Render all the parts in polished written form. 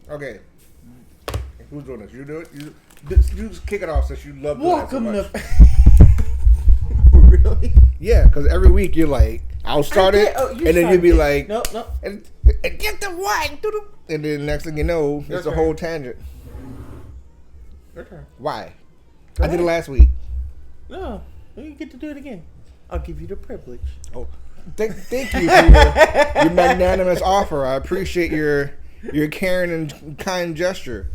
Okay. Who's doing this? You do it? You just kick it off since you love doing it so much. Really? Yeah, because every week you're like, I'll start it, and then you'll be like, nope. And get the what? And then next thing you know, it's a whole tangent. Okay. Why? I did it last week. No, you get to do it again. I'll give you the privilege. Oh, thank you for your magnanimous offer. I appreciate your caring and kind gesture.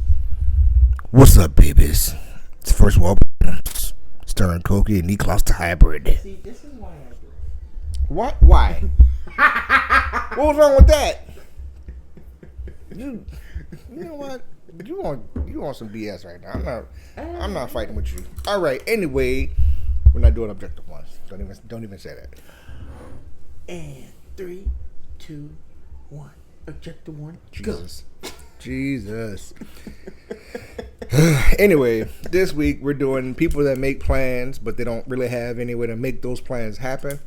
What's up, babies? It's First World Stirring Cokie and E-Class to Hybrid. See, this is why I do it. What? Why? What was wrong with that? You know what? You want some BS right now. I'm not fighting with you. All right. Anyway, we're not doing objective ones. Don't even say that. And 3, 2, 1. Objective 1. Jesus. Anyway, this week we're doing people that make plans, but they don't really have any way to make those plans happen.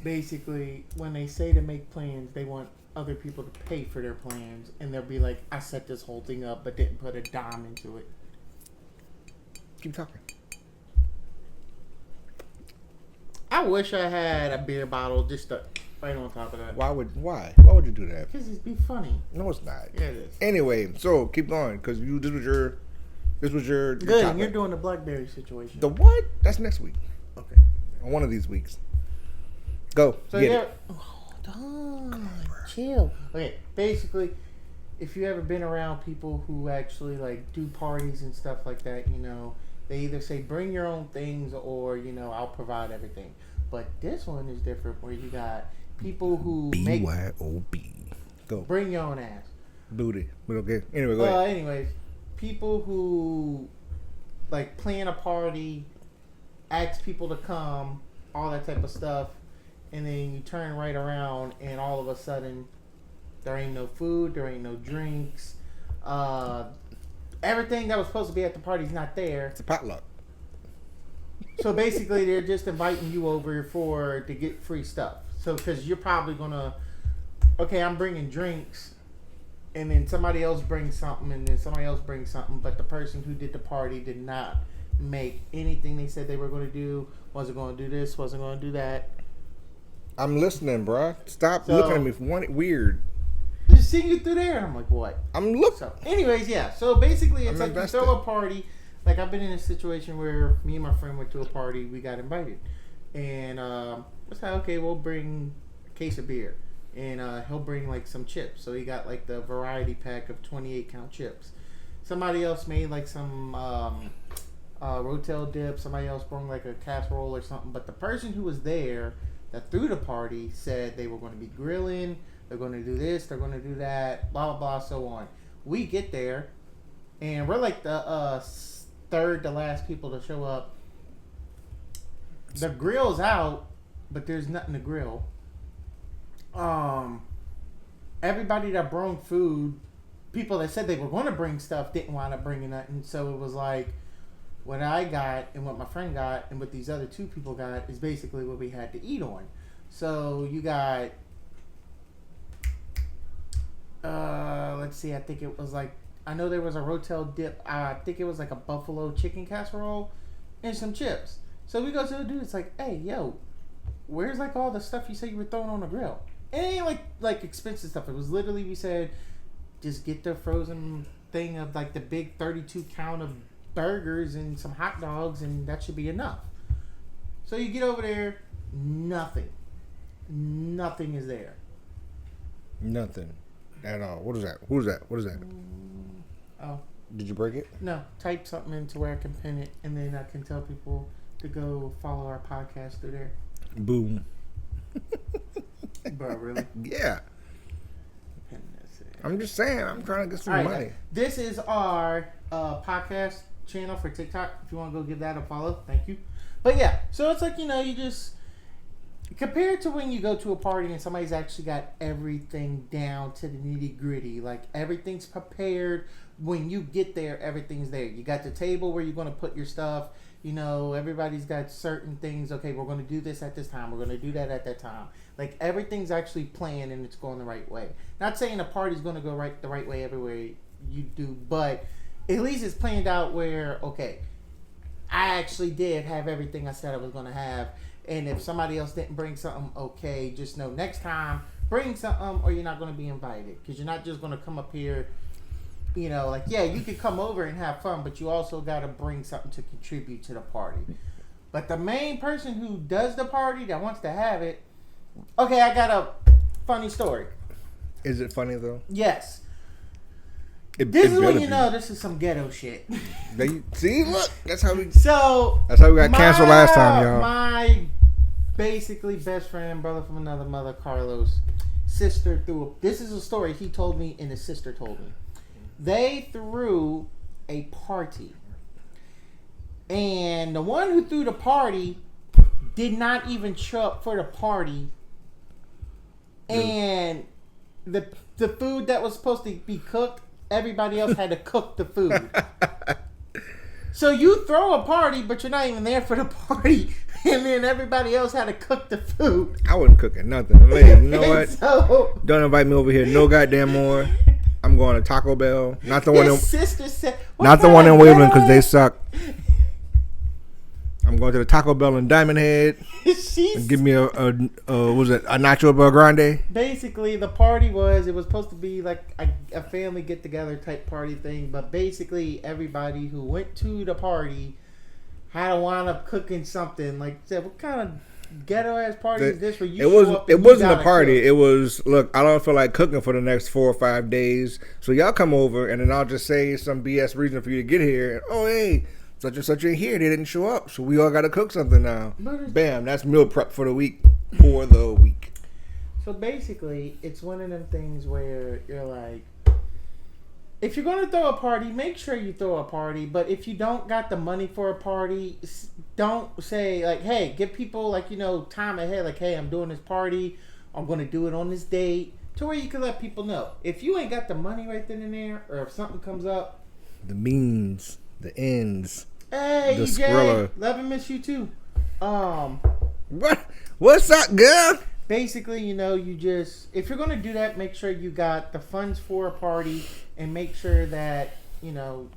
Basically, when they say to make plans, they want other people to pay for their plans, and they'll be like, I set this whole thing up but didn't put a dime into it. Keep talking. I wish I had a beer bottle just right on top of that. Why would you do that? Because it'd be funny. No, it's not. Yeah, it is. Anyway, so keep going because this was your good. topic. You're doing the BlackBerry situation. The what? That's next week. Okay. On one of these weeks. Go. So get it. Hold on. Chill. Okay. Basically, if you ever been around people who actually like do parties and stuff like that, they either say bring your own things or I'll provide everything. But this one is different, where you got people who BYOB. Go. Bring your own ass. Booty. Okay. Anyway, go ahead. Anyways, people who like plan a party, ask people to come, all that type of stuff, and then you turn right around and all of a sudden there ain't no food, there ain't no drinks. Everything that was supposed to be at the party's not there. It's a potluck. So basically, they're just inviting you over to get free stuff. So because you're probably gonna, okay, I'm bringing drinks, and then somebody else brings something, and then somebody else brings something, but the person who did the party did not make anything they said they were going to do. Wasn't going to do this. Wasn't going to do that. I'm listening, bruh. Stop looking at me for one weird. Just seeing you through there, and I'm like, what? I'm looking. So, anyways, yeah. So basically, it's I'm like invested. you throw a party. Like I've been in a situation where me and my friend went to a party. We got invited, and it's like, okay, we'll bring a case of beer, and he'll bring like some chips. So he got like the variety pack of 28-count chips. Somebody else made like some Rotel dip. Somebody else brought like a casserole or something. But the person who was there that threw the party said they were going to be grilling. They're going to do this. They're going to do that. Blah blah blah. So on. We get there, and we're like the third to last people to show up. The grill's out, but there's nothing to grill. Everybody that brought food, people that said they were going to bring stuff didn't wind up bringing nothing. So it was like what I got and what my friend got and what these other two people got is basically what we had to eat on. So you got, let's see, I think it was like, I know there was a Rotel dip. I think it was like a buffalo chicken casserole and some chips. So we go to the dude. It's like, hey, yo, where's like all the stuff you said you were throwing on the grill? It ain't like expensive stuff. It was literally, we said, just get the frozen thing of like the big 32-count of burgers and some hot dogs, and that should be enough. So you get over there, nothing is there. Nothing at all. What is that? Who's that? What is that? Oh. Did you break it? No. Type something into where I can pin it, and then I can tell people to go follow our podcast through there. Boom. Bro, really? Yeah. Pin this in. I'm just saying. I'm trying to get some All right, money. guys. This is our podcast channel for TikTok. If you want to go give that a follow, thank you. But yeah, so it's like, you just compared to when you go to a party and somebody's actually got everything down to the nitty gritty, like everything's prepared. When you get there, everything's there. You got the table where you're going to put your stuff. You know, everybody's got certain things. Okay, we're going to do this at this time. We're going to do that at that time. Like, everything's actually planned and it's going the right way. Not saying a party's going to go the right way everywhere you do, but at least it's planned out where, okay, I actually did have everything I said I was going to have. And if somebody else didn't bring something, okay, just know next time, bring something or you're not going to be invited. Because you're not just going to come up here, you know, like, yeah, you could come over and have fun, but you also got to bring something to contribute to the party. But the main person who does the party, that wants to have it, okay, I got a funny story. Is it funny, though? Yes. This is when you know this is some ghetto shit. See, look, that's how we got canceled last time, y'all. My basically best friend, brother from another mother, Carlos, sister this is a story he told me and his sister told me. They threw a party. And the one who threw the party did not even show up for the party. And the food that was supposed to be cooked, everybody else had to cook the food. So you throw a party, but you're not even there for the party, and then everybody else had to cook the food. I wasn't cooking nothing. Lady, you know what? So, don't invite me over here no goddamn more. I'm going to Taco Bell. Not the one. Sister said, not the one in Waveland because they suck. I'm going to the Taco Bell in Diamond Head. And give me a Nacho Bel Grande. Basically, the party it was supposed to be like a family get together type party thing, but basically everybody who went to the party had to wind up cooking something. Like, said, what kind of ghetto ass party is this? Where you it wasn't a party. It was, look, I don't feel like cooking for the next 4 or 5 days, so y'all come over and then I'll just say some BS reason for you to get here. And, oh, hey, such and such ain't here. They didn't show up, so we all got to cook something now. Bam, that's meal prep for the week. So basically, it's one of them things where you're like, if you're going to throw a party, make sure you throw a party. But if you don't got the money for a party, don't say, like, hey, give people, like, you know, time ahead. Like, hey, I'm doing this party. I'm going to do it on this date. To where you can let people know. If you ain't got the money right then and there, or if something comes up. The means, the ends. Hey, the EJ. Skrilla. Love and miss you too. What's up, girl? Basically, you know, you just, if you're going to do that, make sure you got the funds for a party and make sure that, you know,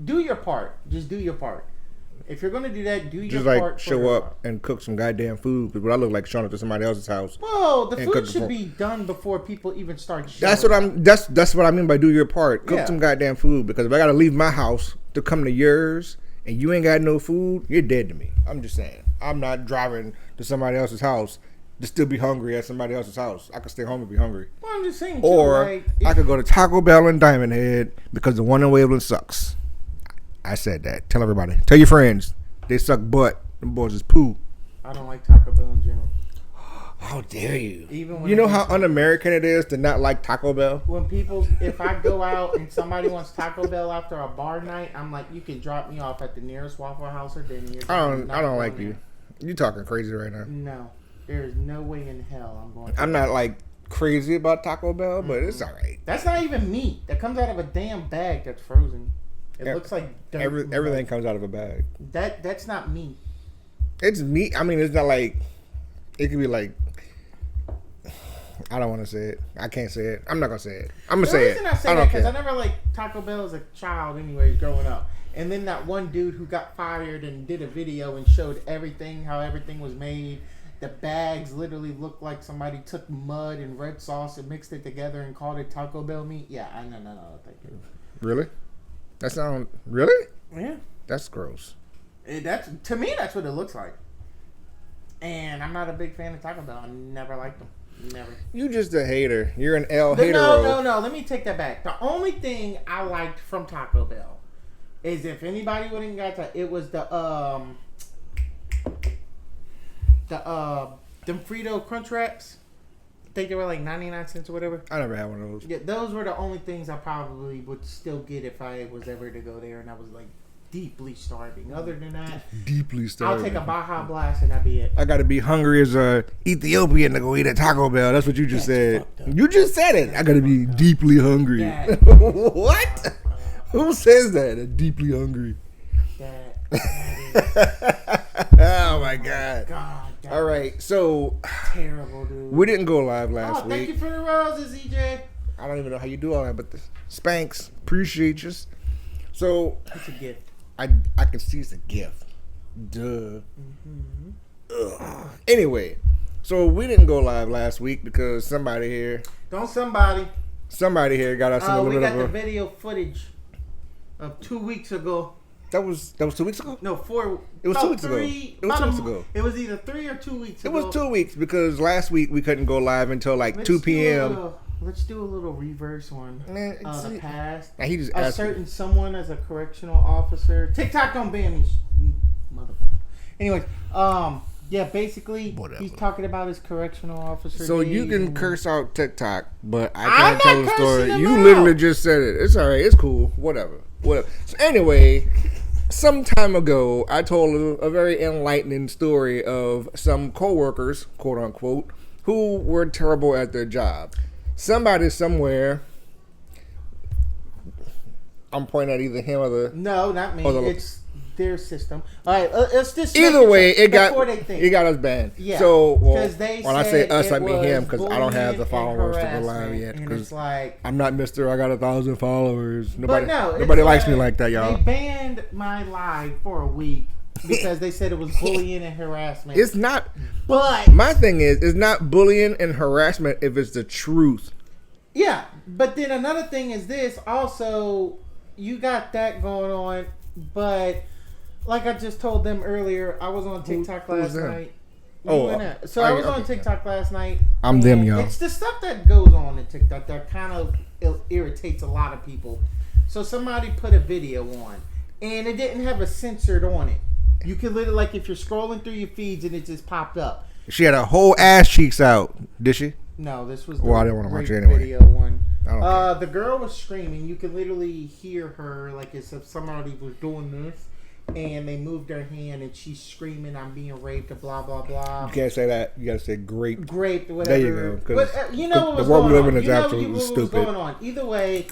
do your part. Just do your part. If you're going to do that, do your part. Just like show up and cook some goddamn food. Because I look like showing up to somebody else's house. Well, the food should be done before people even start showing That's what I mean by do your part. Cook some goddamn food. Because if I got to leave my house to come to yours and you ain't got no food, you're dead to me. I'm just saying. I'm not driving to somebody else's house to still be hungry at somebody else's house. I could stay home and be hungry. Well, I'm just saying. Or I could go to Taco Bell in Diamond Head because the one in Waveland sucks. I said that. Tell everybody. Tell your friends. They suck butt. Them boys is poo. I don't like Taco Bell in general. How dare you? Even when you know how un-American it is to not like Taco Bell? When people, if I go out and somebody wants Taco Bell after a bar night, I'm like, you can drop me off at the nearest Waffle House or Denny's. I don't like you. You talking crazy right now. No. There is no way in hell I'm going to. I'm not like crazy about Taco Bell, but it's all right. That's not even meat. That comes out of a damn bag that's frozen. It looks like dirt. Everything comes out of a bag. That's not meat. It's meat. I mean, it's not like, it could be like, I don't want to say it. I can't say it. I'm not going to say it. I'm going to say it. The reason I say that because I never liked Taco Bell as a child anyways growing up. And then that one dude who got fired and did a video and showed everything, how everything was made. The bags literally looked like somebody took mud and red sauce and mixed it together and called it Taco Bell meat. Yeah, no, thank you. Really? That sound really? Yeah. That's gross. To me, that's what it looks like. And I'm not a big fan of Taco Bell. I never liked them. Never. You just a hater. You're an L hater. No. Let me take that back. The only thing I liked from Taco Bell is if anybody wouldn't got to, it was the them Frito Crunch Wraps. I think they were like 99 cents or whatever. I never had one of those. Yeah, those were the only things I probably would still get if I was ever to go there and I was like deeply starving. Other than that, deeply starving. I'll take a Baja Blast and that'd be it. I gotta be hungry as a Ethiopian to go eat at Taco Bell. That's what you just said. You just said it. I gotta be deeply hungry. What? Who says that? Deeply hungry. That is Oh my God. God. All right, so Terrible, dude. we didn't go live last Oh, thank week. you for the roses, EJ. I don't even know how you do all that, but Spanx, appreciate you. So It's a gift. I can see it's a gift. Duh. Anyway, so we didn't go live last week because somebody here got us in a little we bit got of the a. video footage of 2 weeks ago. That was 2 weeks ago. No, 4. It was 2 weeks ago. It was 2 weeks ago. It was either 3 or 2 weeks It ago. was 2 weeks because last week we couldn't go live until like Let's 2 do p.m. Let's do a little reverse one. Man, The past. and he just A asked me. certain someone as a correctional officer. TikTok don't ban me, motherfucker. Anyways, yeah, basically, Whatever. he's talking about his correctional officer. So you days can and- curse out TikTok, but I I'm can't not tell the cursing story. him You out. literally just said it. It's all right. It's cool. Whatever. So anyway, some time ago, I told a very enlightening story of some coworkers, quote unquote, who were terrible at their job. Somebody somewhere. I'm pointing at either him or the. No, not me. Or the- It's their system. All right, let's just. Either way, it before they think. got us banned. Yeah. So well, 'Cause they when I say said us, I it mean him was because I don't have the bullying and followers to go live harassment, yet. and Because it's like, I'm not Mister. I got 1,000 followers. but Nobody it's likes me like that, y'all. They banned my live for a week because they said it was bullying and harassment. It's not. But My thing is, it's not bullying and harassment if it's the truth. yeah, but then another thing is this also. You got that going on, but like I just told them earlier, I was on TikTok who's last them? night. Oh, I was on TikTok last night. I'm them, and y'all. It's the stuff that goes on in TikTok that kind of irritates a lot of people. So somebody put a video on, and it didn't have a censored on it. You can literally, like, if you're scrolling through your feeds and it just popped up. She had her whole ass cheeks out, did she? No, this was the Well, I didn't wanna watch rape it anyway. video one. I don't care. The girl was screaming. You could literally hear her like as if somebody was doing this, and they moved their hand, and she's screaming, "I'm being raped," and blah blah blah. You can't say that. You gotta say grape. Grape, whatever. There you go, 'cause But, you know what the was world we going live in on. is You know absolutely what was stupid. going on. Either way,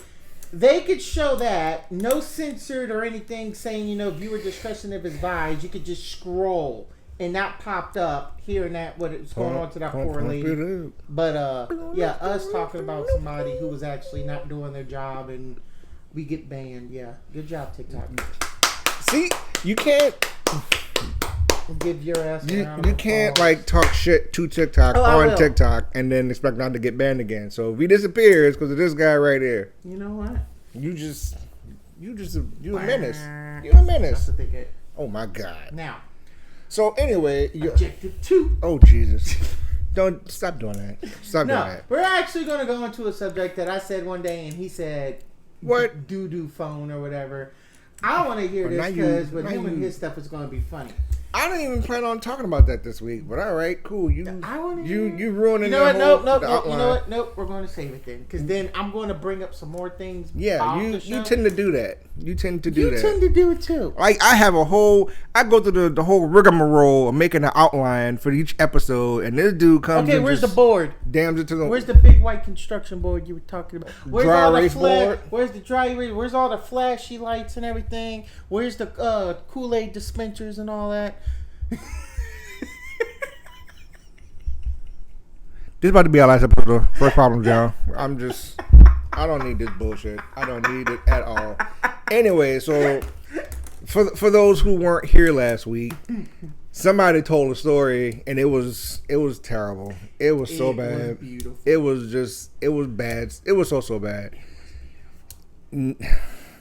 they could show that no censored or anything saying viewer discretion if it's advised. You could just scroll. And that popped up, hearing that what it's going on to that poor lady. But yeah, us talking about somebody who was actually not doing their job and we get banned. Yeah, good job, TikTok. See, you can't. Give your ass. You can't like talk shit to TikTok on TikTok and then expect not to get banned again. So if he disappears because of this guy right here, you know what? you a menace. You're a menace. That's what they get. Oh my God. Now. So anyway, Objective 2. Oh Jesus! Don't stop doing that. Stop doing that. We're actually going to go into a subject that I said one day, and he said, "What doo-doo phone or whatever." I don't want to hear this because with him and his stuff, it's going to be funny. I didn't even plan on talking about that this week, but all right, cool. You ruining. You know what? Nope. You know what? Nope. We're going to save it then, because then I'm going to bring up some more things. Yeah, you tend to do that. You tend to do that. You tend to do it too. Like I go through the whole rigmarole of making an outline for each episode, and this dude comes. Okay, where's the board? Dams it to the. Where's the big white construction board you were talking about? Where's dry all the erase board? Where's the dry erase? Where's all the flashy lights and everything? Where's the Kool-Aid dispensers and all that? This about to be our last episode of First Problems, y'all. I don't need this bullshit. I don't need it at all. Anyway, so for those who weren't here last week, somebody told a story and it was terrible. It was so bad. It was beautiful. It was bad. It was so bad.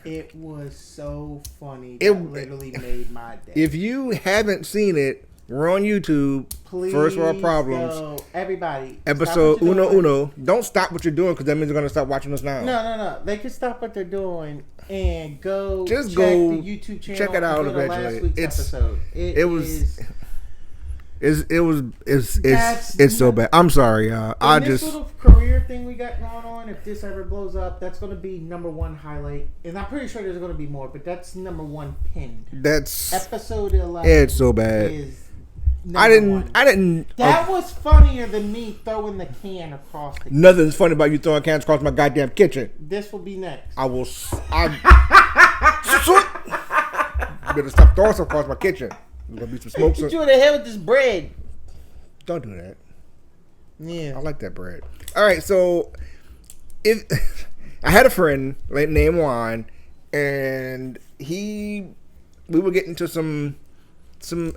It was so funny. It literally made my day. If you haven't seen it, we're on YouTube. Please First World Problems. go. Everybody. Episode uno. Don't stop what you're doing because that means you're going to stop watching us now. No. They can stop what they're doing and go Just check go the YouTube channel. check it out and go to last eventually. week's episode. It's so bad. I'm sorry, y'all. This little career thing we got going on, if this ever blows up, that's going to be number 1 highlight. And I'm pretty sure there's going to be more, but that's number 1 pinned. That's episode 11. It's so bad. I didn't. That was funnier than me throwing the can across the kitchen. Nothing's funny about you throwing cans across my goddamn kitchen. This will be next. better stop throwing stuff across my kitchen. There's gonna be some smoke. Hit you in the head with this bread. Don't do that. Yeah. I like that bread. All right, so if I had a friend named Juan, and we were getting into some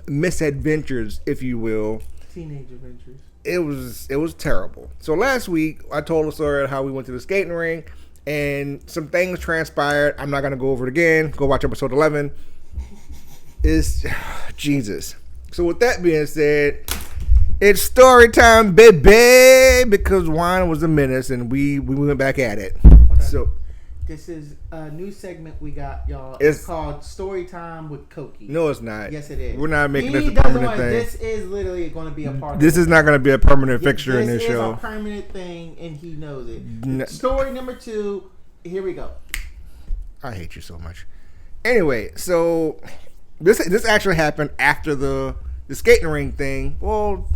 misadventures, if you will. Teenage adventures. It was terrible. So last week I told a story of how we went to the skating rink and some things transpired. I'm not gonna go over it again. Go watch episode 11. It's Jesus. So with that being said, it's story time, baby, because wine was a menace and we went back at it. Okay. So this is a new segment we got, y'all. It's called Story Time with Koki. No, it's not. Yes, it is. We're not making this a permanent thing. This is literally going to be a part This of is not going to be a permanent fixture in this show. This is a permanent thing, and he knows it. Story number 2. Here we go. I hate you so much. Anyway, so this actually happened after the skating rink thing. Well,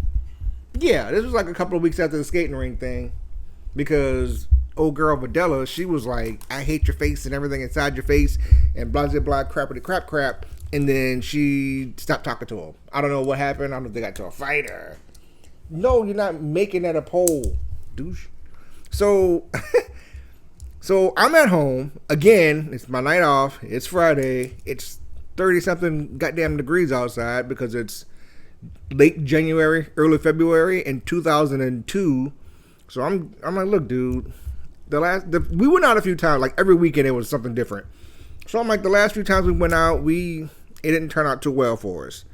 yeah, this was like a couple of weeks after the skating rink thing, because old girl Videla, she was like, I hate your face and everything inside your face and blah blah blah crappity crap, and then she stopped talking to him. I don't know what happened. I don't know if they got to a fight or no. You're not making that a poll, douche. So so I'm at home again. It's my night off. It's Friday. It's 30 something goddamn degrees outside because it's late January, early February in 2002. So I'm like, look, dude, we went out a few times. Like every weekend, it was something different. So I'm like, the last few times we went out, it didn't turn out too well for us.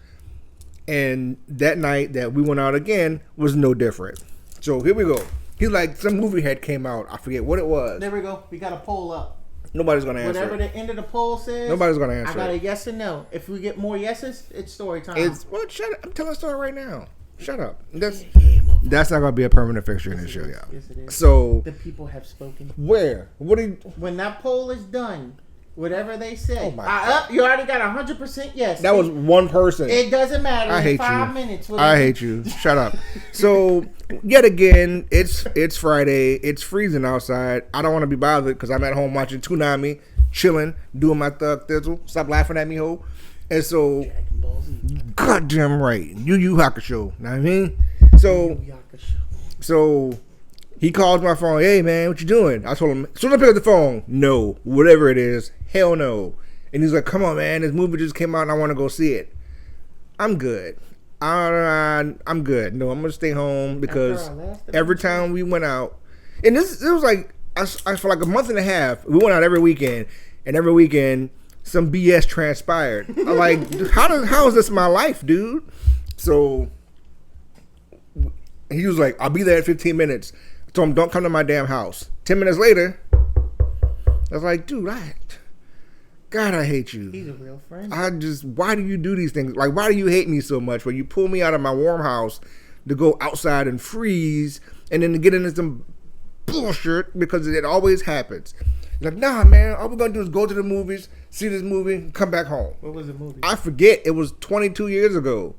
And that night that we went out again was no different. So here we go. He's like, some movie had came out. I forget what it was. There we go. We got a poll up. Nobody's gonna answer. Whatever the end of the poll says, nobody's gonna answer. I got a yes and no. If we get more yeses, it's story time. Shut up. I'm telling a story right now. Shut up. That's not gonna be a permanent fixture in this show, y'all. Yes, it is. So the people have spoken. Where? When that poll is done, whatever they say. Oh my God. You already got 100% yes. That was one person. It doesn't matter. I hate 5 you. minutes. I hate you. Shut up. So yet again, it's Friday. It's freezing outside. I don't want to be bothered because I'm at home watching Toonami, chilling, doing my thug thizzle. Stop laughing at me, ho. And so, goddamn right, Yu Hakusho. Know what I mean? So he calls my phone. Hey man, what you doing? I told him, as soon as I pick up the phone, no, whatever it is, hell no. And he's like, come on man, this movie just came out and I want to go see it. I'm good. I'm good. No, I'm gonna stay home because every time we went out, and it was like for like a month and a half, we went out every weekend, and every weekend some BS transpired. I'm like, how is this my life, dude? So he was like, I'll be there in 15 minutes. I told him, don't come to my damn house. 10 minutes later, I was like, dude, God, I hate you. He's a real friend. Why do you do these things? Like, why do you hate me so much? Where you pull me out of my warm house to go outside and freeze and then to get into some bullshit because it always happens. Like, nah, man, all we're going to do is go to the movies, see this movie, and come back home. What was the movie? I forget. It was 22 years ago.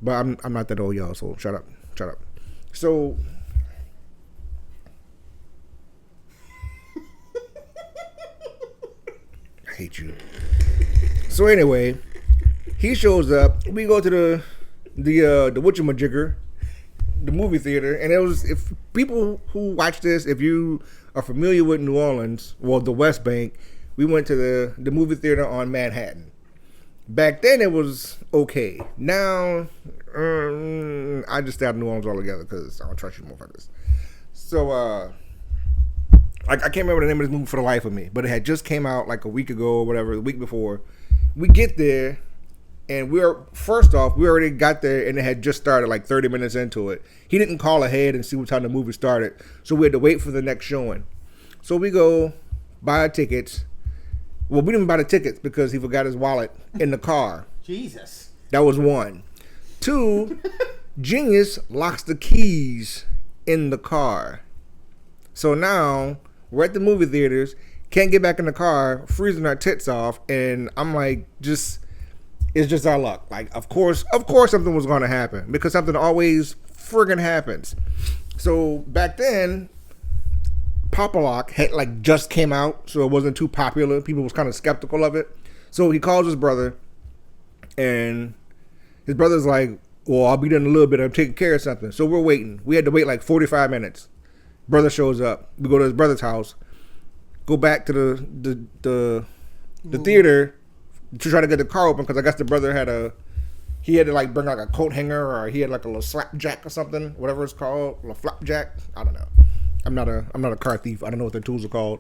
But I'm not that old, y'all, so shut up. So I hate you. So anyway, he shows up. We go to the whatchamajigger, the movie theater, and it was, if people who watch this, if you are familiar with New Orleans, well, the West Bank, we went to the movie theater on Manhattan. Back then it was okay. Now I just stay out of New Orleans altogether because I don't trust you motherfuckers. So I can't remember the name of this movie for the life of me, but it had just came out like a week ago or whatever, the week before. We get there, and we already got there, and it had just started like 30 minutes into it. He didn't call ahead and see what time the movie started, so we had to wait for the next showing. So we go buy our tickets. Well, we didn't buy the tickets because he forgot his wallet in the car. Jesus. That was one. 2, Genius locks the keys in the car. So now we're at the movie theaters, can't get back in the car, freezing our tits off, and I'm like, it's just our luck. Like, of course something was going to happen because something always friggin' happens. So back then, Papa Lock had like just came out, so it wasn't too popular. People was kind of skeptical of it. So he calls his brother, and his brother's like, well, I'll be there in a little bit. I'm taking care of something. So we're waiting. We had to wait like 45 minutes. Brother shows up. We go to his brother's house. Go back to the theater to try to get the car open because I guess the brother had to like bring like a coat hanger or he had like a little slapjack or something, whatever it's called, a flapjack. I don't know. I'm not a car thief. I don't know what their tools are called,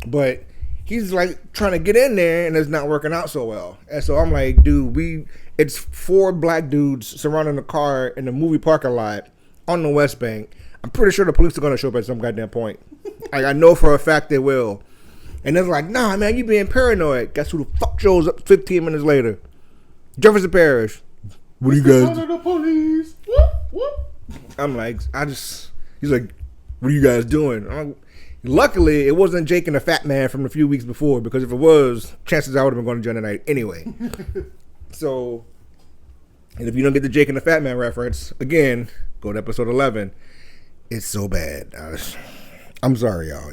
but he's like trying to get in there and it's not working out so well. And so I'm like, dude, it's 4 black dudes surrounding the car in the movie parking lot on the West Bank. I'm pretty sure the police are going to show up at some goddamn point. Like, I know for a fact they will. And they're like, nah, man, you being paranoid. Guess who the fuck shows up 15 minutes later? Jefferson Parish. What do you guys do? The police. Whoop, whoop. I'm like, he's like, what are you guys doing? I'm like, luckily, it wasn't Jake and the Fat Man from a few weeks before, because if it was, chances I would have been going to jail tonight anyway. So, and if you don't get the Jake and the Fat Man reference, again, go to episode 11. It's so bad. I'm sorry, y'all.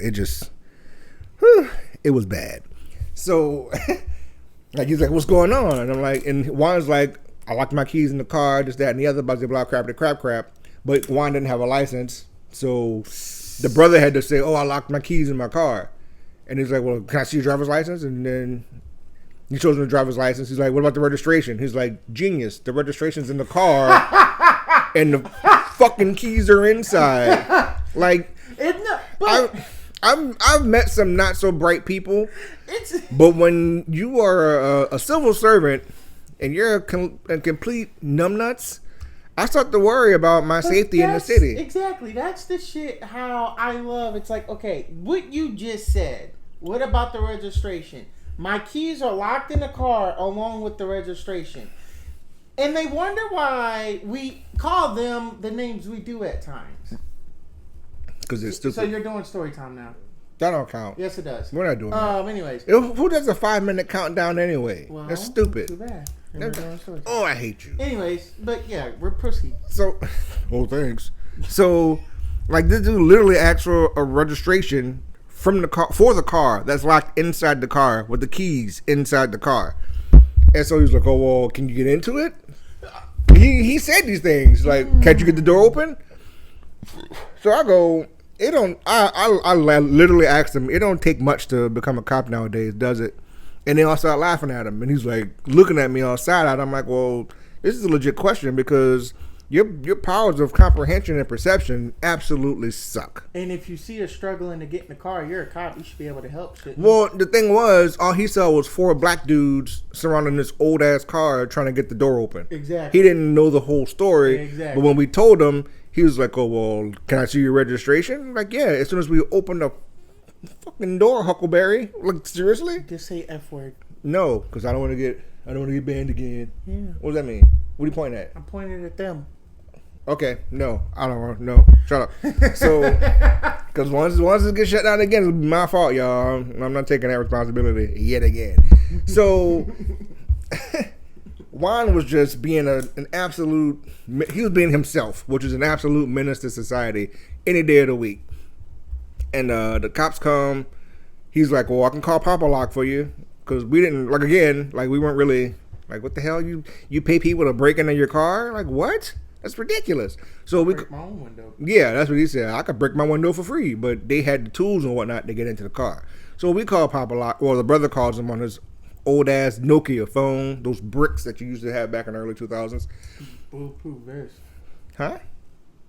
It was bad. So, like, he's like, what's going on? And I'm like, and Juan's like, I locked my keys in the car, this, that, and the other, blah, blah, crap. But Juan didn't have a license. So the brother had to say, oh, I locked my keys in my car. And he's like, well, can I see your driver's license? And then he shows him the driver's license. He's like, what about the registration? He's like, genius. The registration's in the car and the fucking keys are inside. Like, I've met some not so bright people, but when you are a civil servant and you're a complete numbnuts, I start to worry about my safety in the city. Exactly. That's the shit how I love. It's like, okay, what you just said. What about the registration? My keys are locked in the car along with the registration. And they wonder why we call them the names we do at times. Because it's stupid. So you're doing story time now. That don't count. Yes, it does. We're not doing that. Anyways. Who does a 5-minute countdown anyway? Well, that's stupid. Too bad. Oh, I hate you. Anyways, but yeah, we're pussy. So, oh, thanks. So, like, this dude literally asked for a registration from the car for the car that's locked inside the car with the keys inside the car. And so he's like, "Oh, well, can you get into it?" He said these things like, "Can't you get the door open?" So I go, "It don't." I literally asked him, "It don't take much to become a cop nowadays, does it?" And they all start laughing at him, and he's like looking at me all side-eyed. I'm like, well, this is a legit question because your powers of comprehension and perception absolutely suck. And if you see us struggling to get in the car, you're a cop. You should be able to help. Shouldn't you? Well, the thing was, all he saw was 4 black dudes surrounding this old ass car trying to get the door open. Exactly. He didn't know the whole story. Yeah, exactly. But when we told him, he was like, "Oh, well, can I see your registration?" I'm like, yeah. As soon as we opened the fucking door, Huckleberry. Like, seriously? Just say F word. No, because I don't want to get banned again. Yeah. What does that mean? What are you pointing at? I'm pointing at them. Okay, no, I don't want. No, shut up. So, because once it gets shut down again, it'll be my fault, y'all. I'm not taking that responsibility yet again. So, Juan was just being an absolute. He was being himself, which is an absolute menace to society any day of the week. And the cops come. He's like, "Well, I can call Papa Lock for you." Because we didn't, like, again, like, we weren't really, like, what the hell? You pay people to break into your car? Like, what? That's ridiculous. So we break my own window. Yeah, that's what he said. I could break my window for free, but they had the tools and whatnot to get into the car. So we called Papa Lock. Well, the brother calls him on his old ass Nokia phone, those bricks that you used to have back in the early 2000s. Bulletproof vest. Huh?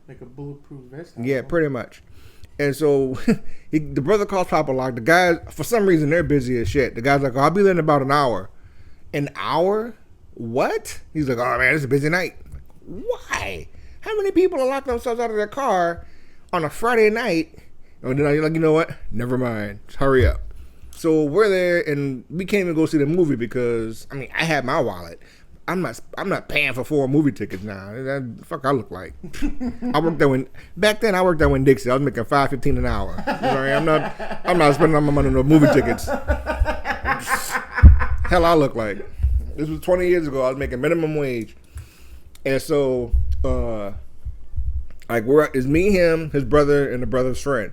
Like a bulletproof vest. Yeah, pretty much. And so the brother calls Papa Lock. The guys, for some reason, they're busy as shit. The guy's like, "Oh, I'll be there in about an hour." An hour? What? He's like, "Oh man, it's a busy night." Why? How many people are locked themselves out of their car on a Friday night? And then you're like, you know what? Never mind. Just hurry up. So we're there, and we can't even go see the movie because I had my wallet. I'm not paying for 4 movie tickets now. The fuck I look like. I worked there back then. I worked there when Dixie. I was making $5.15 an hour. I'm not spending all my money on no movie tickets. Hell, I look like. This was 20 years ago. I was making minimum wage. And so, like, it's me, him, his brother, and the brother's friend.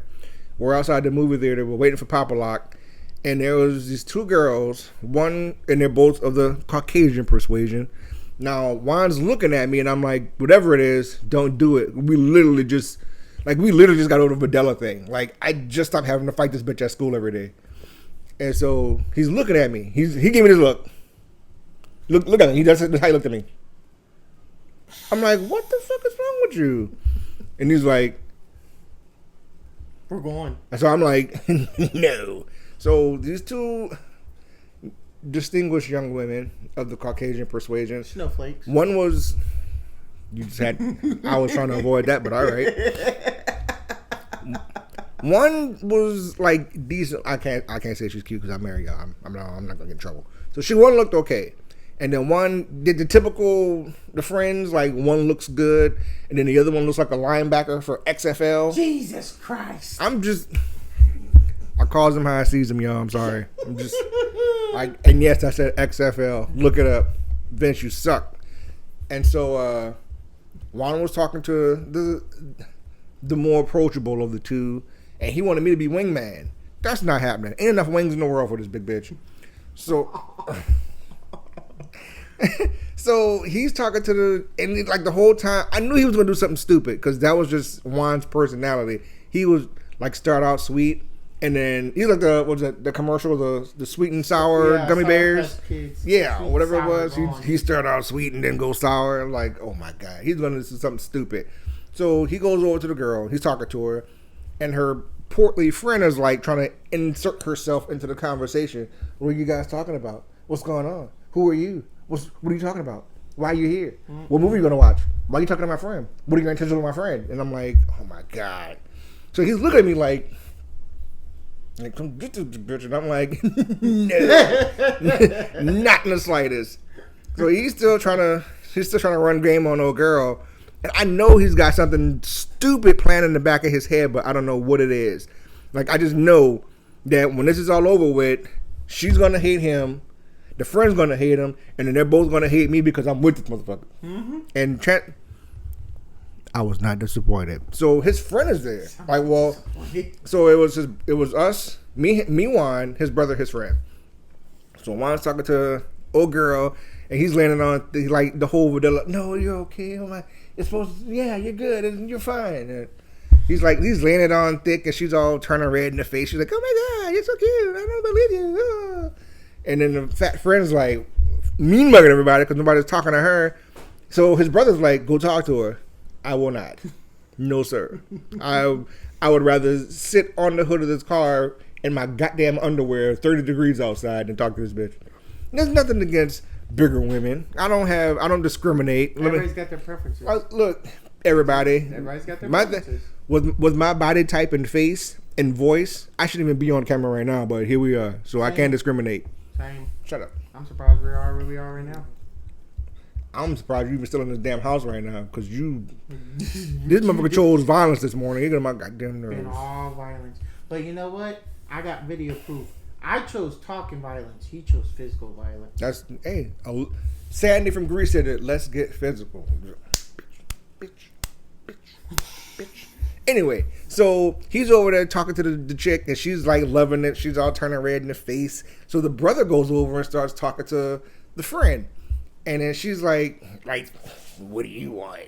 We're outside the movie theater. We're waiting for Papa Lock. And there was these two girls, one, and they're both of the Caucasian persuasion. Now, Juan's looking at me, and I'm like, whatever it is, don't do it. We literally just got over the Videla thing. Like, I just stopped having to fight this bitch at school every day. And so he's looking at me. He gave me this look. Look at him. That's how he looked at me. I'm like, what the fuck is wrong with you? And he's like, we're going. So I'm like, no. So these two distinguished young women of the Caucasian persuasion. Snowflakes. One was, I was trying to avoid that, but all right. One was like decent. I can't say she's cute because I'm married. I'm not gonna get in trouble. So one looked okay. And then one did the friends, like one looks good, and then the other one looks like a linebacker for XFL. Jesus Christ. I calls them how I sees them, y'all. I'm sorry. And yes, I said XFL. Look it up. Vince, you suck. And so Juan was talking to the more approachable of the two, and he wanted me to be wingman. That's not happening. Ain't enough wings in the world for this big bitch. So he's talking to and like the whole time, I knew he was going to do something stupid because that was just Juan's personality. He was like start out sweet, and then he's like the commercial, the sweet and sour gummy bears. Yeah, whatever it was. He started out sweet and then go sour. I'm like, oh my God, he's going to do something stupid. So he goes over to the girl. He's talking to her, and her portly friend is like trying to insert herself into the conversation. What are you guys talking about? What's going on? Who are you? What are you talking about? Why are you here? What movie are you going to watch? Why are you talking to my friend? What are your intentions with my friend? And I'm like, oh my God. So he's looking at me like come get this bitch. And I'm like, no, not in the slightest. So he's still trying to run game on old girl. And I know he's got something stupid planned in the back of his head, but I don't know what it is. Like, I just know that when this is all over with, she's going to hate him. The friend's going to hate him, and then they're both going to hate me because I'm with this motherfucker. Mm-hmm. And I was not disappointed. So his friend is there. Like, well, so it was us, me, Juan, his brother, his friend. So Juan's talking to old girl, and he's landing on like the whole Videla. No, you're okay. I'm like, it's supposed to, yeah, you're good, and you're fine. And he's landing on thick, and she's all turning red in the face. She's like, oh my God, you're so cute. I don't believe you. Oh. And then the fat friend's like mean mugging everybody because nobody's talking to her. So his brother's like, go talk to her. I will not. No, sir. I would rather sit on the hood of this car in my goddamn underwear, 30 degrees outside, than talk to this bitch. There's nothing against bigger women. I don't discriminate. Everybody's got their preferences. Look, everybody's got their preferences. With my body type and face and voice, I shouldn't even be on camera right now, but here we are. So I can't discriminate. Same. Shut up. I'm surprised we are where we are right now. I'm surprised you even still in this damn house right now because this motherfucker chose violence this morning. You're getting my goddamn nerves. And all violence. But you know what? I got video proof. I chose talking violence. He chose physical violence. Sandy from Greece said it. Let's get physical. Bitch. Anyway, so he's over there talking to the chick, and she's like loving it. She's all turning red in the face. So the brother goes over and starts talking to the friend. And then she's like, what do you want?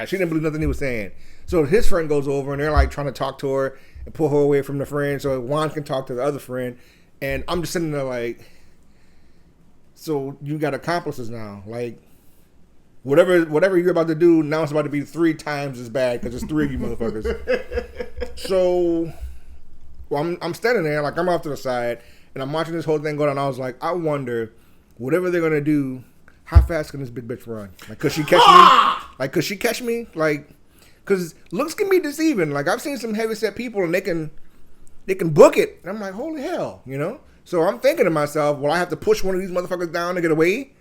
She didn't believe nothing he was saying. So his friend goes over, and they're like trying to talk to her and pull her away from the friend so Juan can talk to the other friend. And I'm just sitting there like, so you got accomplices now. Like, whatever you're about to do, now it's about to be 3 times as bad because there's 3 of you motherfuckers. So, well, I'm standing there, like I'm off to the side, and I'm watching this whole thing go down. I was like, I wonder, whatever they're gonna do, how fast can this big bitch run? Like, could she catch me? Like, cause looks can be deceiving. Like, I've seen some heavyset people, and they can book it. And I'm like, holy hell, you know? So I'm thinking to myself, will I have to push one of these motherfuckers down to get away?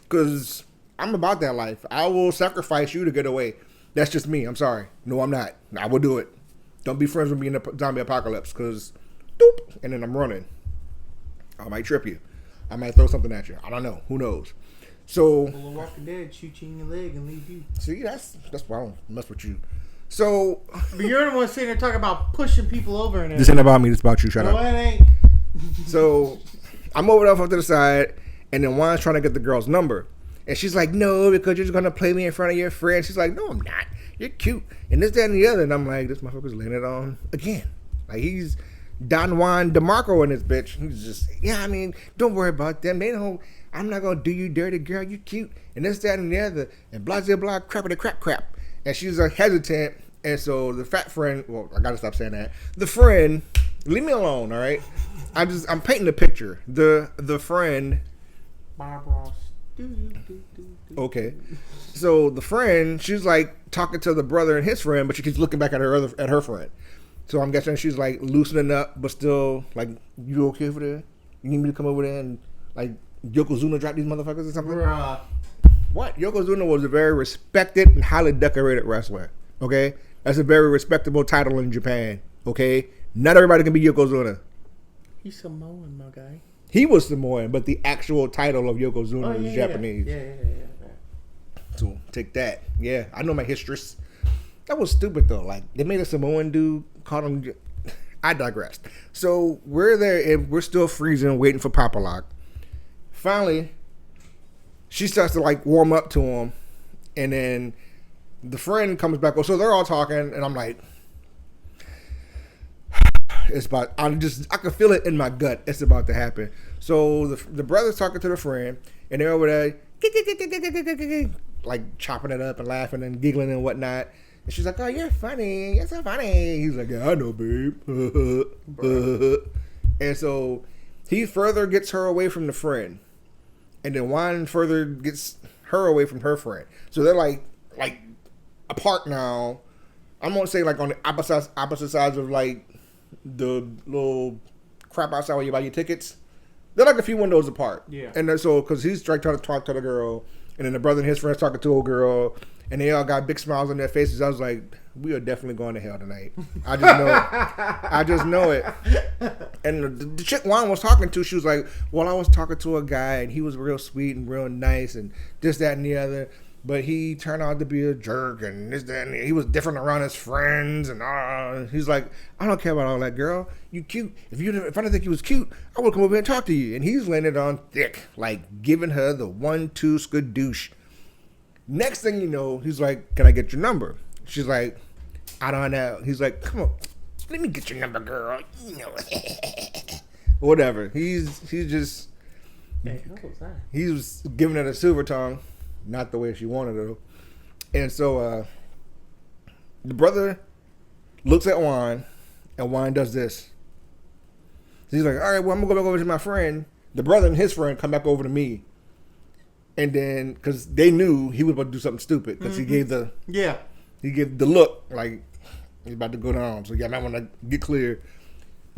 Cause I'm about that life. I will sacrifice you to get away. That's just me. I'm sorry. No, I'm not. I will do it. Don't be friends with me in the zombie apocalypse, cause doop, and then I'm running. I might trip you. I might throw something at you. I don't know. Who knows? So, well, The Walking Dead shoot you in your leg and leave you. See, that's why I don't mess with you. So, but you're the one sitting there talking about pushing people over and everything. This ain't about me. This about you. Shut up. No, it ain't. So I'm over there off to the side, and then Juan's trying to get the girl's number. And she's like, no, because you're just going to play me in front of your friends. She's like, no, I'm not. You're cute. And this, that, and the other. And I'm like, this motherfucker's laying it on again. Like, he's Don Juan DeMarco in this bitch. He's just, yeah, I mean, don't worry about them. They don't, I'm not going to do you dirty, girl. You cute. And this, that, and the other. And blah, blah, blah, crappity, crap. And she's hesitant. And so the fat friend, well, I got to stop saying that. The friend, leave me alone, all right? I'm painting a picture. The friend. Barbara. Okay. So the friend, she's like talking to the brother and his friend, but she keeps looking back at her friend. So I'm guessing she's like loosening up, but still like, you okay over there? You need me to come over there and like Yokozuna drop these motherfuckers or something? Bruh. What? Yokozuna was a very respected and highly decorated wrestler. Okay? That's a very respectable title in Japan. Okay? Not everybody can be Yokozuna. He's Samoan, my guy. He was Samoan, but the actual title of Yokozuna is Japanese. Yeah. So take that. Yeah, I know my history. That was stupid though. Like they made a Samoan dude, called him. I digressed. So we're there and we're still freezing, waiting for Papa Lock. Finally, she starts to like warm up to him, and then the friend comes back. So they're all talking, and I'm like, it's about. I can feel it in my gut. It's about to happen. So the brother's talking to the friend, and they're over there, like chopping it up and laughing and giggling and whatnot. And she's like, "Oh, you're funny. You're so funny." He's like, "Yeah, I know, babe." And so he further gets her away from the friend, and then Juan further gets her away from her friend. So they're like apart now. I'm gonna say like on the opposite sides of like the little crap outside where you buy your tickets. They're like a few windows apart. Yeah. And so because he's like trying to talk to the girl, and then the brother and his friends talking to a girl, and they all got big smiles on their faces. I was like, we are definitely going to hell tonight. I just know it. I just know it. And the chick Juan was talking to, she was like, well, I was talking to a guy, and he was real sweet and real nice, and this, that, and the other. But he turned out to be a jerk, and this, that, and he was different around his friends, and he's like, I don't care about all that, girl. You cute. If I didn't think you was cute, I would come over here and talk to you. And he's landed on thick, like giving her the 1-2 skadoosh. Next thing you know, he's like, can I get your number? She's like, I don't know. He's like, come on, let me get your number, girl. You know, whatever. He's just, Hey, how was that? he was giving her a silver tongue. Not the way she wanted to. And so the brother looks at Juan, and Juan does this. He's like, all right, well, I'm going to go back over to my friend. The brother and his friend come back over to me. And then, because they knew he was about to do something stupid, because he gave the look, like he's about to go down. So yeah, I might want to get clear.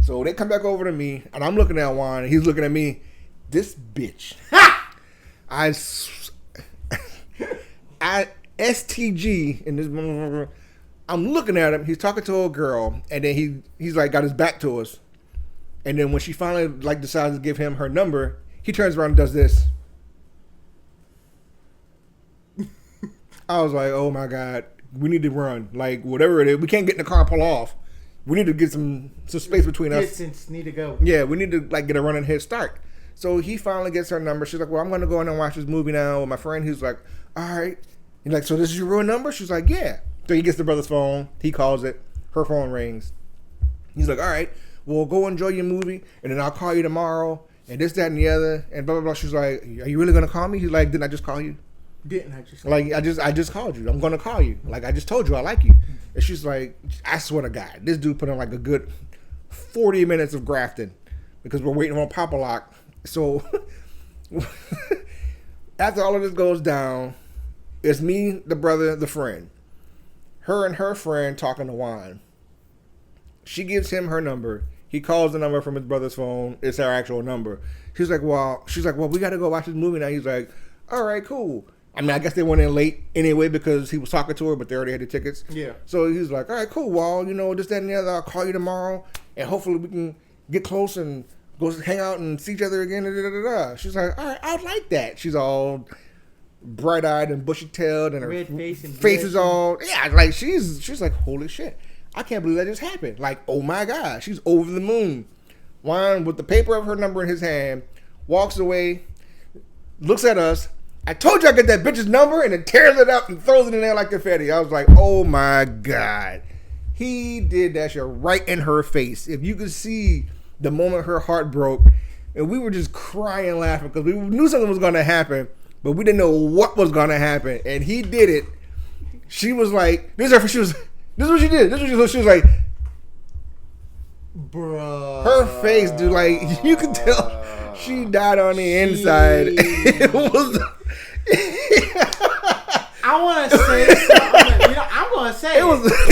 So they come back over to me, and I'm looking at Juan, and he's looking at me. This bitch. I STG in this motherfucker. I'm looking at him. He's talking to a girl, and then he's like got his back to us. And then when she finally like decides to give him her number, he turns around and does this. I was like, oh my god, we need to run. Like whatever it is, we can't get in the car and pull off. We need to get some space between us. Distance need to go. Yeah, we need to like get a running head start. So he finally gets her number. She's like, well, I'm going to go in and watch this movie now with my friend. He's like, all right. He's like, so this is your real number? She's like, yeah. So he gets the brother's phone. He calls it. Her phone rings. He's like, all right, well, go enjoy your movie, and then I'll call you tomorrow, and this, that, and the other, and blah, blah, blah. She's like, are you really going to call me? He's like, didn't I just call you? Didn't I just? Like, I just called you. I'm going to call you. Like, I just told you I like you. And she's like, I swear to God, this dude put in like a good 40 minutes of grafting because we're waiting on Papa Lock. So after all of this goes down, it's me, the brother, the friend. Her and her friend talking to Juan. She gives him her number. He calls the number from his brother's phone. It's her actual number. She's like, well, we got to go watch this movie now. He's like, all right, cool. I mean, I guess they went in late anyway because he was talking to her, but they already had the tickets. Yeah. So he's like, all right, cool. Well, you know, this, that, and the other. I'll call you tomorrow, and hopefully we can get close and go hang out and see each other again. Da, da, da, da. She's like, all right, I'd like that. She's all bright-eyed and bushy-tailed, and her red face and face is all, yeah, like she's like, holy shit. I can't believe that just happened. Like, oh my God. She's over the moon. Juan, with the paper of her number in his hand, walks away, looks at us. I told you I get that bitch's number, and then tears it up and throws it in there like confetti. I was like, oh my God. He did that shit right in her face. If you could see the moment her heart broke, and we were just crying and laughing because we knew something was going to happen, but we didn't know what was going to happen. And he did it. She was like, this is what she did. She was like, bruh. Her face, dude, like, you could tell she died on the inside. It was... I want to say something. I'm going to say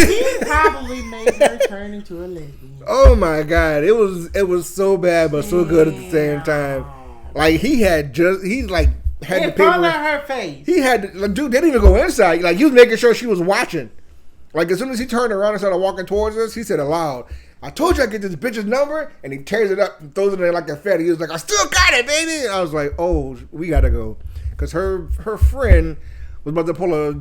he probably made her turn into a lesbian. Oh my God, it was so bad but so good at the same time. Like he had the paper on her face. He had dude. They didn't even go inside. Like he was making sure she was watching. Like as soon as he turned around and started walking towards us, he said aloud, "I told you I get this bitch's number," and he tears it up and throws it in there like confetti. He was like, "I still got it, baby." And I was like, "Oh, we gotta go," because her friend was about to pull a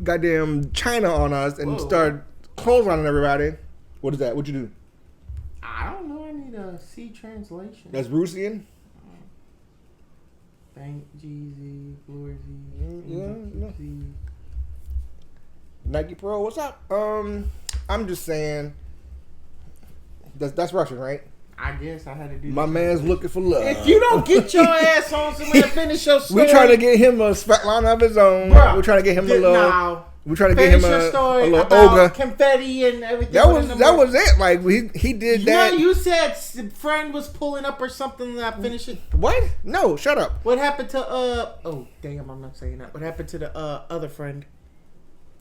goddamn China on us and start clotheslining everybody. What is that? What'd you do? I don't know. I need a C translation. That's Russian. Thank Jeezy, Florzy, yeah. Nike Pro, what's up? I'm just saying. That's Russian, right? I guess I had to do. My man's looking for love. If you don't get your ass on somewhere to finish your story, we're trying to get him a spotlight of his own. Bro, we're trying to get him a little. We're trying to get him a little ogre. Confetti and everything. That was it. Like he did that. You said friend was pulling up or something. And I finished it. What? No, shut up. What happened to Oh damn! I'm not saying that. What happened to the other friend?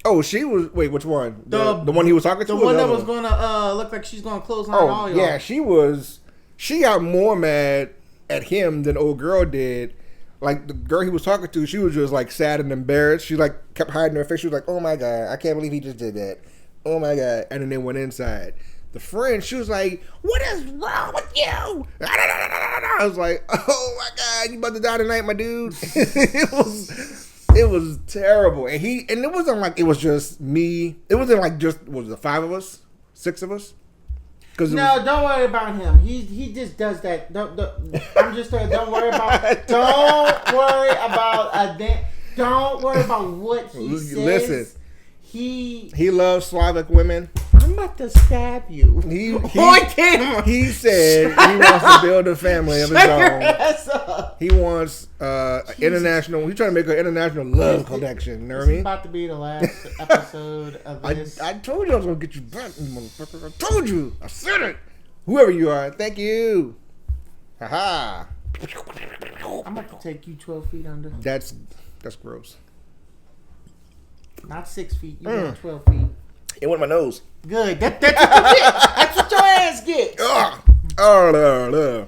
Oh, she was. Wait, which one? The one he was talking to. The one that was gonna look like she's gonna close on all y'all. Yeah, she was. She got more mad at him than old girl did. Like the girl he was talking to, she was just like sad and embarrassed. She like kept hiding her face. She was like, "Oh my God, I can't believe he just did that. Oh my God!" And then they went inside. The friend, she was like, "What is wrong with you?" I was like, "Oh my God, you about to die tonight, my dude." It was terrible, and it wasn't like it was just me. It wasn't like just was the 5 of us, 6 of us. Don't worry about him. He just does that. I'm just saying. Don't worry about. Don't worry about what he says. Listen, he loves Slavic women. I'm about to stab you. He said he wants to build a family of his own. He wants international. He's trying to make an international love connection. You know what I mean? It's about to be the last episode of this. I told you I was gonna get you back, motherfucker. I told you. I said it. Whoever you are, thank you. Haha. I'm about to take you 12 feet under. That's gross. Not 6 feet. You got 12 feet. It went in my nose. Good. That's what you get. That's what your ass gets. Oh,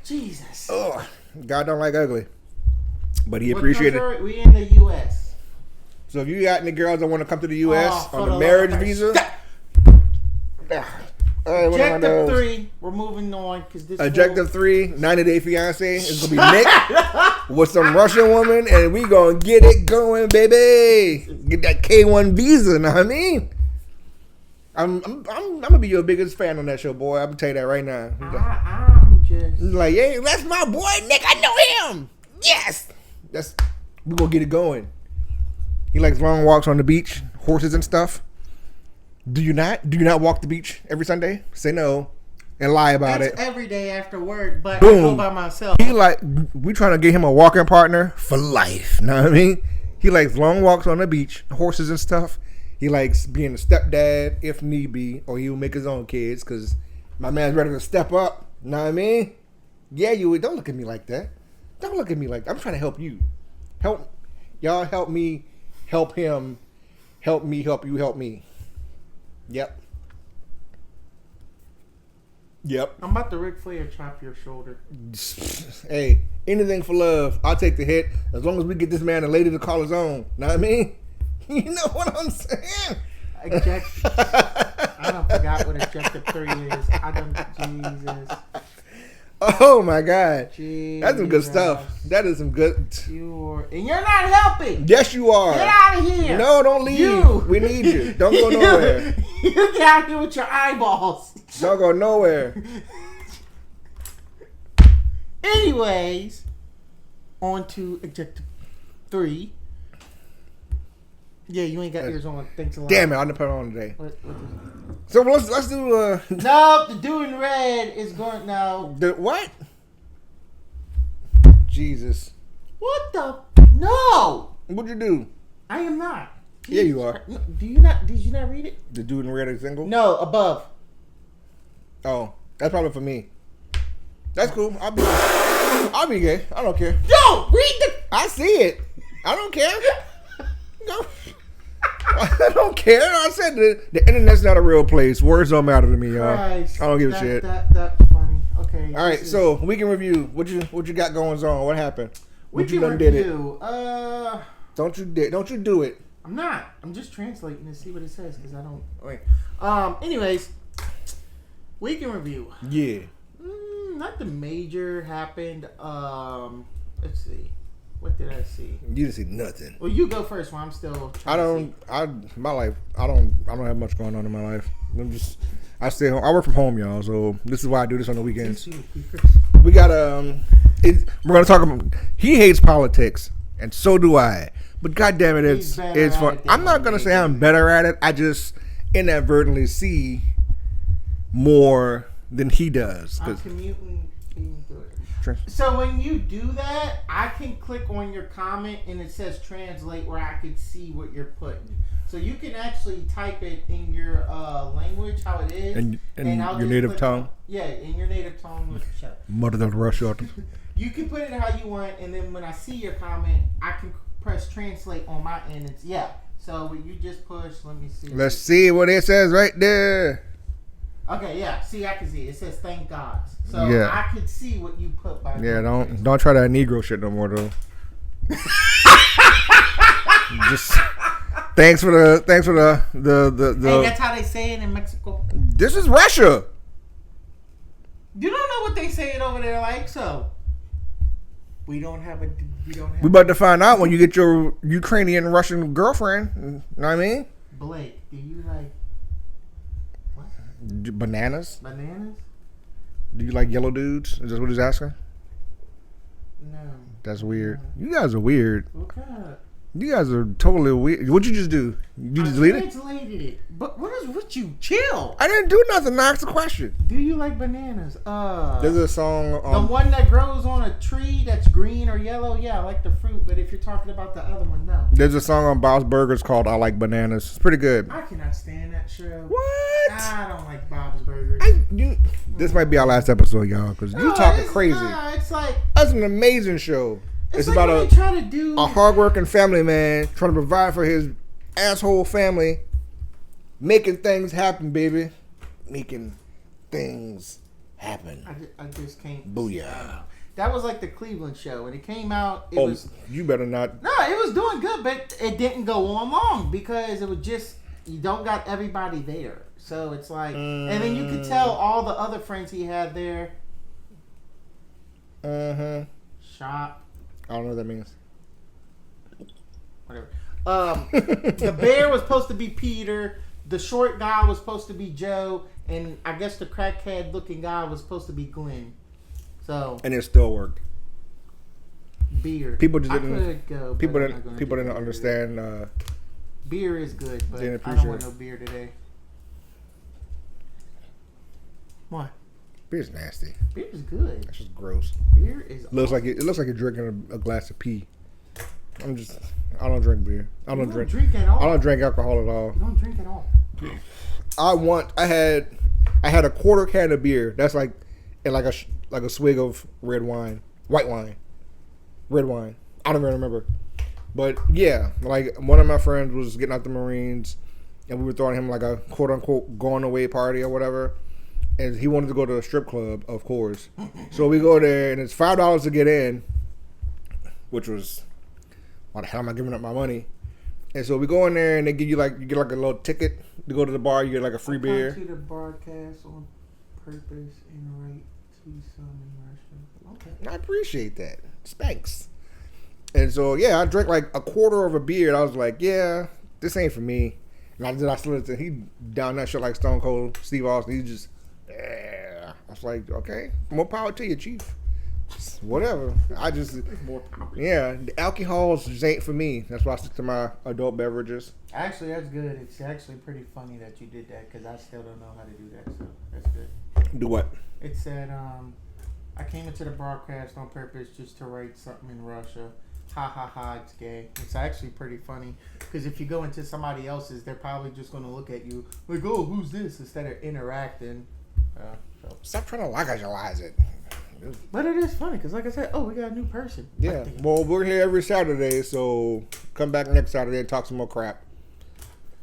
Jesus. Oh, God don't like ugly, but he appreciated it. We in the U.S. So if you got any girls that want to come to the U.S. on the marriage visa, Objective 3. We're moving on because this. Objective 3, 90-day fiance is gonna be Nick with some Russian woman, and we gonna get it going, baby. Get that K1 visa. Know what I mean? I'm gonna be your biggest fan on that show, boy. I'm gonna tell you that right now. I'm just like, hey, that's my boy Nick. I know him. Yes, we gonna get it going. He likes long walks on the beach, horses and stuff. Do you not? Do you not walk the beach every Sunday? Say no and lie about it. Every day after work, but Boom. I go by myself. We trying to get him a walking partner for life. Know what I mean? He likes long walks on the beach, horses and stuff. He likes being a stepdad if need be, or he'll make his own kids because my man's ready to step up. Know what I mean? Yeah, you don't look at me like that. Don't look at me like that. I'm trying to help you. Y'all help me, help him, help me, help you, help me. Yep. I'm about to Ric Flair chop your shoulder. Hey, anything for love. I'll take the hit as long as we get this man a lady to call his own. Know what I mean? You know what I'm saying? I don't forgot what Objective 3 is. Jesus. Oh my God. Jesus. That's some good stuff. That is some good. And you're not helping. Yes, you are. Get out of here. No, don't leave. We need you. Don't go nowhere. You get out here with your eyeballs. Don't go nowhere. Anyways, on to objective 3. Yeah, you ain't got yours on. Thanks a lot. Damn it, I didn't put it on today. What So let's do no, the dude in red is going now. the what? Jesus. What the? No, What'd you do? I am not. Yeah, you are. No, do you not? Did you not read it? The dude in red is single? No, above. Oh, that's probably for me. That's cool. I'll be gay. I don't care. Yo, read the. I see it. I don't care. No. I don't care. I said the internet's not a real place. Words don't matter to me, y'all. Christ, I don't give a shit. That's funny. Okay. All right, so we can review what you got going on. What happened? We What you can done did it? review. Don't you do it? I'm not. I'm just translating to see what it says because I don't. Wait. Anyways, we can review. Yeah. Nothing major happened. Let's see. What did I see? You didn't see nothing. Well, you go first. While I'm still. I don't have much going on in my life. I stay home. I work from home, y'all. So this is why I do this on the weekends. We got we're gonna talk about. He hates politics, and so do I. But goddamn it, it's fun. I'm not gonna say I'm better at it. I just inadvertently see more than he does. I'm commuting. So when you do that, I can click on your comment and it says translate where I can see what you're putting. So you can actually type it in your language, how it is. In I'll your native tongue? Yeah, in your native tongue. Mother of Russia. You can put it how you want, and then when I see your comment, I can press translate on my end. It's So when you just push, let me see. Let's see what it says right there. Okay, yeah. See, I can see it. It says thank God. So Yeah. I can see what you put by. Yeah, don't try that Negro shit no more though. Just thanks for the Hey, that's how they say it in Mexico. This is Russia. You don't know what they say it over there like, so we don't have. We about to find out when you get your Ukrainian Russian girlfriend. You know what I mean? Blake, do you like what? Bananas? Bananas? Do you like yellow dudes? Is that what he's asking? No. That's weird. You guys are weird. What kind of? You guys are totally weird. What'd you just do? You just delete it? I translated it. But what is with you? Chill. I didn't do nothing. I asked a question. Do you like bananas? There's a song. The one that grows on a tree that's green or yellow. Yeah, I like the fruit. But if you're talking about the other one, no. There's a song on Bob's Burgers called "I Like Bananas." It's pretty good. I cannot stand that show. What? I don't like Bob's Burgers. This might be our last episode, y'all, because you talking crazy. It's like that's an amazing show. It's like about a hardworking family man trying to provide for his asshole family, making things happen, baby, making things happen. I just can't. Booyah! That was like the Cleveland show when it came out. It was. You better not. No, it was doing good, but it didn't go on long because it was just you don't got everybody there, so it's like, and then you could tell all the other friends he had there. Shop. I don't know what that means. Whatever. The bear was supposed to be Peter. The short guy was supposed to be Joe, and I guess the crackhead-looking guy was supposed to be Glenn. So. And it still worked. Beer. People just didn't. Could go, people didn't understand. Beer is good, but didn't I don't want no beer today. What? Beer's nasty. Beer is good. That's just gross. Beer is. It looks like you're drinking a glass of pee. I don't drink beer. I don't drink at all. I don't drink alcohol at all. You don't drink at all. I had a quarter can of beer. That's like a swig of white wine. Red wine. I don't even remember. But yeah, like one of my friends was getting out the Marines, and we were throwing him like a quote unquote going away party or whatever. And he wanted to go to a strip club, of course. So we go there, and it's $5 to get in, which was, why the hell am I giving up my money? And so we go in there, and they give you you get like a little ticket to go to the bar. You get like a free beer. To the broadcast on purpose and right to some in Russia. Okay. I appreciate that. Thanks. And so yeah, I drank like a quarter of a beer, and I was like, yeah, this ain't for me. And I slid it. He down that shit like Stone Cold Steve Austin. He just. Yeah. I was like, okay, more power to you, Chief. Whatever. I just More power. yeah. The alcohols just ain't for me. That's why I stick to my adult beverages. Actually, that's good. It's actually pretty funny that you did that because I still don't know how to do that. So that's good. Do what? It said, I came into the broadcast on purpose just to write something in Russia. Ha ha ha, it's gay. It's actually pretty funny because if you go into somebody else's, they're probably just going to look at you like, oh, who's this? Instead of interacting. So. Stop trying to legalize it. But it is funny because, like I said, oh, we got a new person. Yeah. Well, we're here every Saturday, so come back next Saturday and talk some more crap.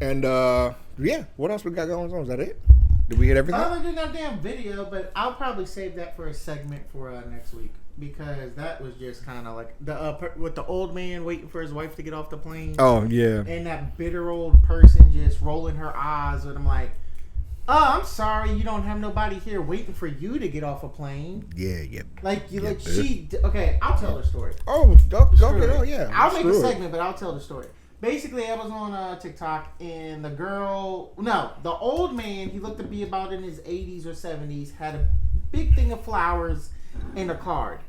And, yeah, what else we got going on? Is that it? Did we hit everything? Other than that damn video, but I'll probably save that for a segment for next week because that was just kind of like the with the old man waiting for his wife to get off the plane. Oh, yeah. And that bitter old person just rolling her eyes, and I'm like, oh, I'm sorry, you don't have nobody here waiting for you to get off a plane. Yeah, yeah. Like you, like she. Okay, I'll tell the story. Oh, go, yeah. I'll make a segment, but I'll tell the story. Basically, I was on TikTok, and the old man, he looked to be about in his 80s or 70s, had a big thing of flowers and a card.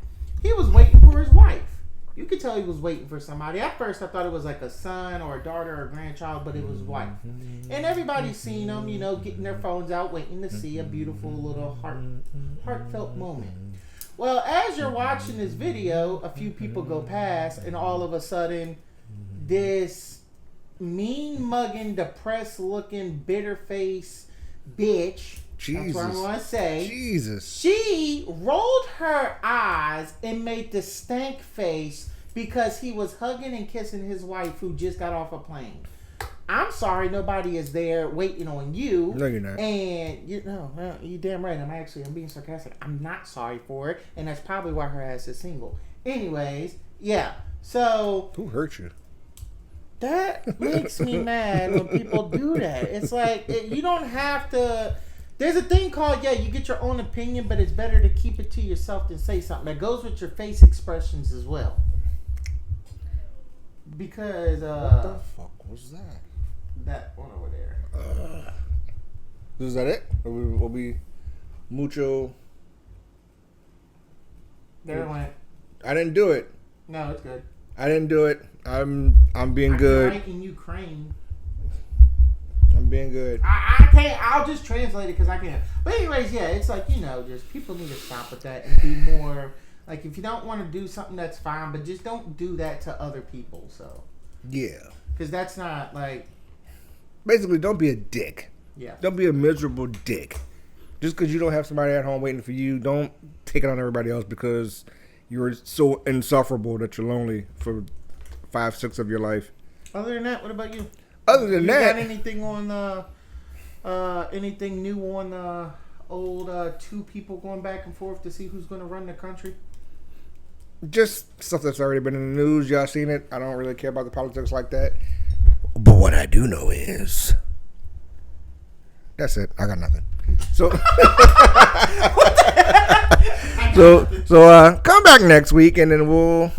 He was waiting for his wife. You could tell he was waiting for somebody. At first, I thought it was like a son or a daughter or a grandchild, but it was wife. And everybody's seen them, getting their phones out, waiting to see a beautiful little heartfelt moment. Well, as you're watching this video, a few people go past, and all of a sudden, this mean mugging, depressed looking, bitter face bitch. Jesus. That's what I'm going to say. Jesus. She rolled her eyes and made the stank face because he was hugging and kissing his wife who just got off a plane. I'm sorry, nobody is there waiting on you. No, you're not. And you damn right. I'm being sarcastic. I'm not sorry for it, and that's probably why her ass is single. Anyways, yeah. So who hurt you? That makes me mad when people do that. It's like you don't have to. There's a thing called you get your own opinion, but it's better to keep it to yourself than say something. That goes with your face expressions as well. Because what the fuck was that? That one over there. Is that it? Will be mucho? There it went. I didn't do it. No, it's good. I didn't do it. I'm being good. Right in Ukraine. I'm being good. I can't. I'll just translate it because I can't. But anyways, yeah, it's like just people need to stop with that and be more like if you don't want to do something, that's fine, but just don't do that to other people. So yeah, because that's not like basically don't be a dick. Yeah, don't be a miserable dick. Just because you don't have somebody at home waiting for you, don't take it on everybody else because you're so insufferable that you're lonely for 5-6 of your life. Other than that, what about you? Other than that, got anything on anything new on old two people going back and forth to see who's going to run the country? Just stuff that's already been in the news. Y'all seen it. I don't really care about the politics like that. But what I do know is that's it. I got nothing. So come back next week and then we'll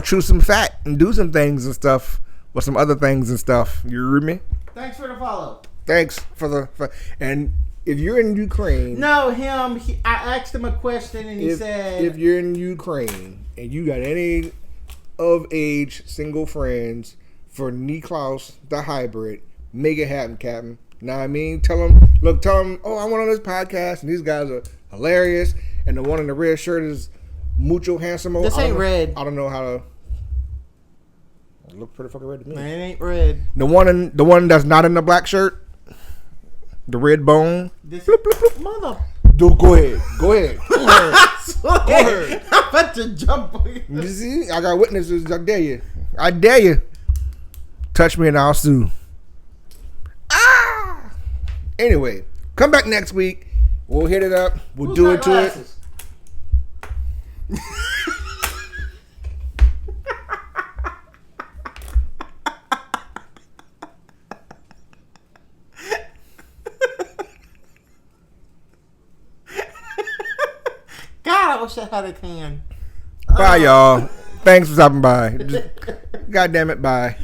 chew some fat and do some things and stuff with some other things and stuff. You heard me? Thanks for the follow. Thanks for and if you're in Ukraine, no, I asked him a question and he said, if you're in Ukraine and you got any of age single friends for Niklaus the hybrid, make it happen, Captain. Know what I mean? Tell them, oh, I went on this podcast and these guys are hilarious. And the one in the red shirt is mucho handsome. This ain't red. I don't know how to. It look pretty fucking red to me. It ain't red. The one that's not in the black shirt, the red bone. This bloop, bloop, bloop. mother. Dude, go ahead. Go ahead. I'm about to jump on you. You see, I got witnesses. I dare you. I dare you. Touch me and I'll sue. Anyway, come back next week. We'll hit it up. We'll Who's do it to glasses? it. God, I wish I had a can. Bye, y'all. Thanks for stopping by. God damn it, bye.